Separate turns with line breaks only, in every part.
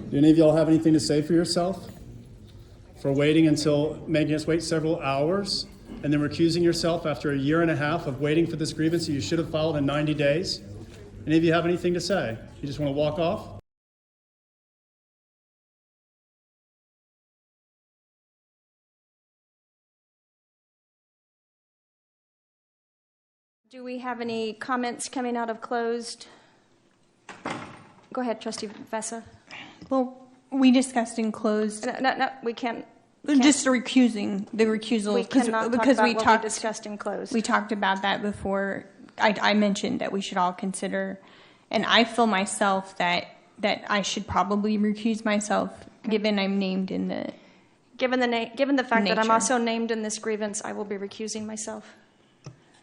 Do any of y'all have anything to say for yourself? For waiting until making us wait several hours and then recusing yourself after a year and a half of waiting for this grievance that you should have filed in 90 days? Any of you have anything to say? You just want to walk off?
Do we have any comments coming out of closed? Go ahead, Trustee Vessa.
Well, we discussed in closed.
No, we can't.
Just the recusal.
We cannot
because
talk about what we discussed in closed.
We talked about that before. I mentioned that we should all consider, and I feel myself that I should probably recuse myself, given I'm named in the.
Given the fact that I'm
nature.
also named in this grievance, I will be recusing myself.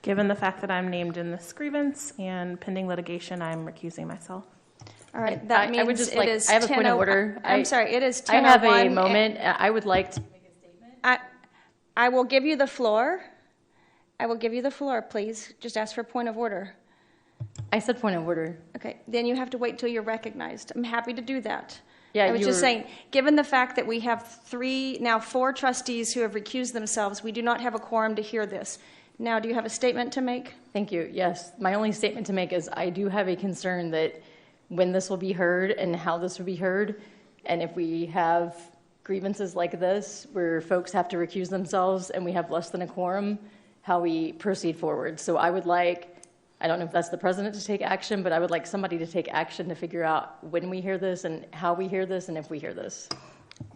Given the fact that I'm named in this grievance and pending litigation, I'm recusing myself.
All right, that means
I would just
it
like,
is
I have a point
10:00
of order.
I'm sorry, it is 10:01.
I have a moment. I would like to make a statement.
I will give you the floor. I will give you the floor, please. Just ask for a point of order.
I said point of order.
Okay, then you have to wait till you're recognized. I'm happy to do that.
Yeah,
I was just saying, given the fact that we have now four trustees who have recused themselves, we do not have a quorum to hear this. Now, do you have a statement to make?
Thank you. Yes. My only statement to make is I do have a concern that when this will be heard and how this will be heard, and if we have grievances like this where folks have to recuse themselves and we have less than a quorum, how we proceed forward. So I would like, I don't know if that's the president to take action, but I would like somebody to take action to figure out when we hear this and how we hear this and if we hear this.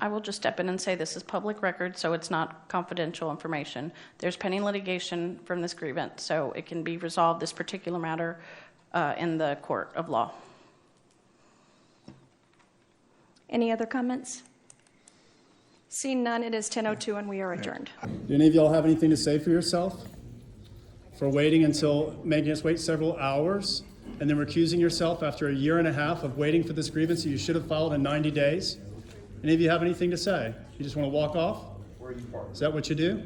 I will just step in and say this is public record, so it's not confidential information. There's pending litigation from this grievance, so it can be resolved, this particular matter, in the court of law.
Any other comments? Seeing none, it is 10:02 and we are adjourned.
Do any of y'all have anything to say for yourself? For waiting until making us wait several hours and then recusing yourself after a year and a half of waiting for this grievance that you should have filed in 90 days? Any of you have anything to say? You just want to walk off? Is that what you do?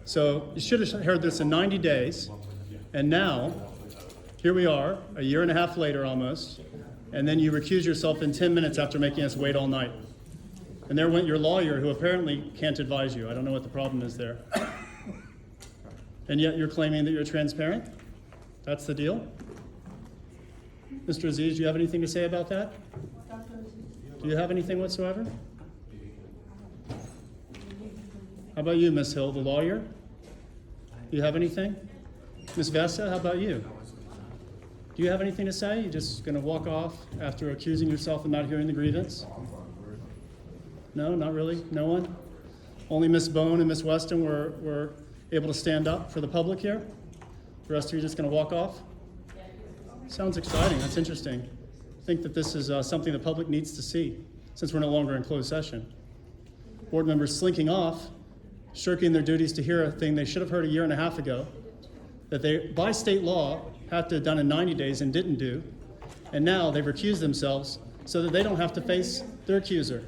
So you should have heard this in 90 days, and now, here we are, a year and a half later almost, and then you recuse yourself in 10 minutes after making us wait all night. And there went your lawyer, who apparently can't advise you. I don't know what the problem is there. And yet you're claiming that you're transparent? That's the deal? Mr. Aziz, do you have anything to say about that? Do you have anything whatsoever? How about you, Ms. Hill, the lawyer? Do you have anything? Ms. Vessa, how about you? Do you have anything to say? You're just going to walk off after accusing yourself of not hearing the grievance? No, not really? No one? Only Ms. Bone and Ms. Weston were able to stand up for the public here? The rest of you are just going to walk off? Sounds exciting. That's interesting. I think that this is something the public needs to see, since we're no longer in closed session. Board members slinking off, shirking their duties to hear a thing they should have heard a year and a half ago, that they, by state law, have to have done in 90 days and didn't do, and now they've recused themselves so that they don't have to face their accuser,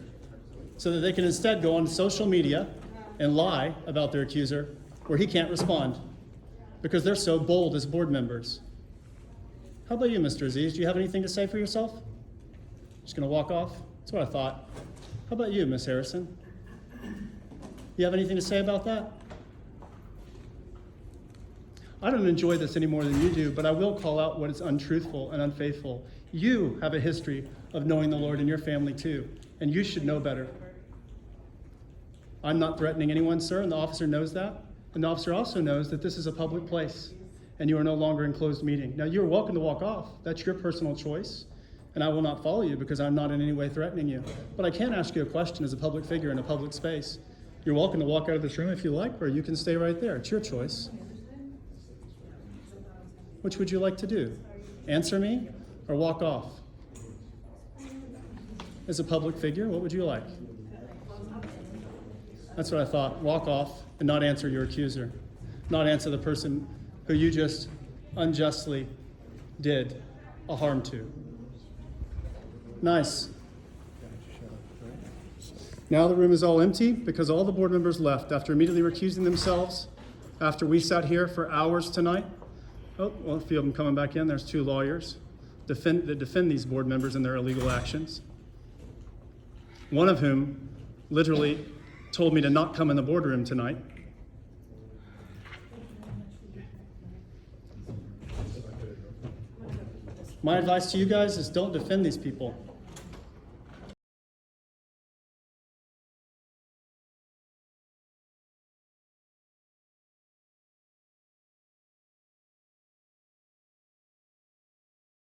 so that they can instead go on social media and lie about their accuser where he can't respond, because they're so bold as board members. How about you, Mr. Aziz? Do you have anything to say for yourself? Just going to walk off? That's what I thought. How about you, Ms. Harrison? You have anything to say about that? I don't enjoy this any more than you do, but I will call out what is untruthful and unfaithful. You have a history of knowing the Lord in your family too, and you should know better. I'm not threatening anyone, sir, and the officer knows that. And the officer also knows that this is a public place, and you are no longer in closed meeting. Now, you're welcome to walk off. That's your personal choice, and I will not follow you because I'm not in any way threatening you. But I can ask you a question as a public figure in a public space. You're welcome to walk out of this room if you like, or you can stay right there. It's your choice. Which would you like to do? Answer me or walk off? As a public figure, what would you like? That's what I thought. Walk off and not answer your accuser. Not answer the person who you just unjustly did a harm to. Nice. Now the room is all empty because all the board members left after immediately recusing themselves after we sat here for hours tonight. Oh, well, a few of them coming back in. There's two lawyers that defend these board members and their illegal actions. one of whom literally told me to not come in the boardroom tonight. My advice to you guys is don't defend these people.